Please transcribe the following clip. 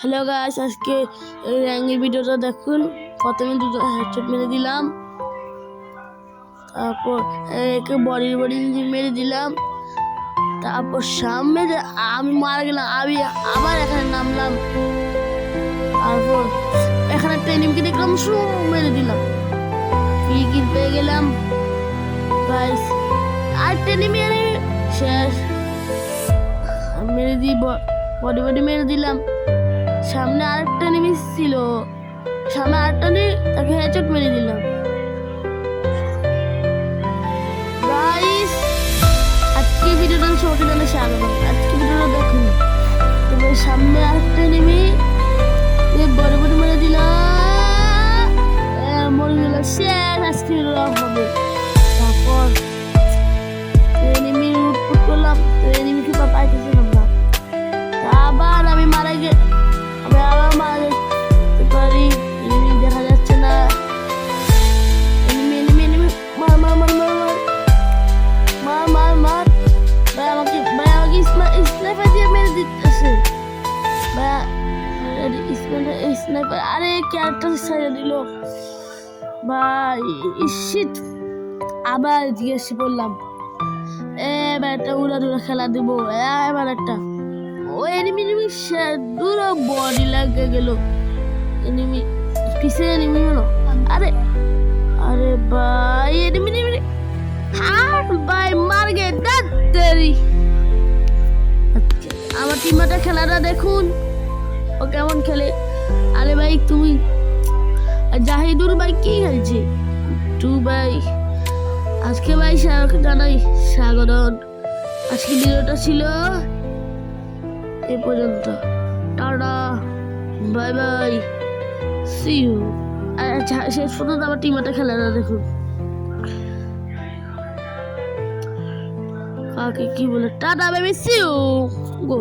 Hello guys, আজকে এই র্যাঙ্কের ভিডিওটা দেখুন। প্রথমে দুটো হেডশট মেরে দিলাম, তারপর একে বডি মেরে দিলাম, তারপর সামনে আমি মারা গেলাম। আমি আবার এখানে নামলাম, তারপর এখানে একটা এনিমিকে দেখলাম, মেরে দিলাম, কিল পেয়ে গেলাম। গাইস আর এনিমি শেষ, মেরে দিই বডি মেরে দিলাম। সামনে আরেকটা এনিমি ছিল, সামনে আরেকটা নিয়ে তাকে হেডশট মেরে দিলাম। গাইস আজকে ভিডিওটা ছোট জানে স্বাগত। আজকে ভিডিওটা দেখুন, তবে সামনে আরেকটা এনিমি বডি মেরে দিলাম, মরে দিলাম। শেষ আজকে ভিডিওটা হবে। তারপর এনিমি উৎপুট করলাম, তো এনিমিকে পাইতেছি না। আবার আমি মারা গিয়ে আবার মারা যেতে পারি, এনিমি দেখা যাচ্ছে না। এনিমি মার মার মার মার মার মার মার ভাই আমাকে স্নাইপার দিয়ে মেরে দিতেছে ভাই। স্নাইপার আরে ক্যারেক্টার ছেড়ে দিল ভাই। শিট, আবার জিজ্ঞেস করলাম এবার একটা উড়াধুরা খেলা দিব। এবার একটা ওই এনিমি দূরে বডি লাগে গেল, এনিমি পিছে এনিমি হলো। আরে আরে ভাই এনিমি হ্যাঁ ভাই মার গে দেরি। আমার টিমটা খেলাটা দেখুন, ও কেমন খেলে। আরে ভাই তুমি জাহিদুল ভাই কি খেলছে টু ভাই। আজকে ভাই জানাই স্বাগত। আজকে ভিডিওটা ছিল এই পর্যন্ত। Tata, bye bye, see you. আচ্ছা শেষ পর্যন্ত আমার টিমটা খেলাটা দেখুন। কাকে কি বলে tata baby, see you, go.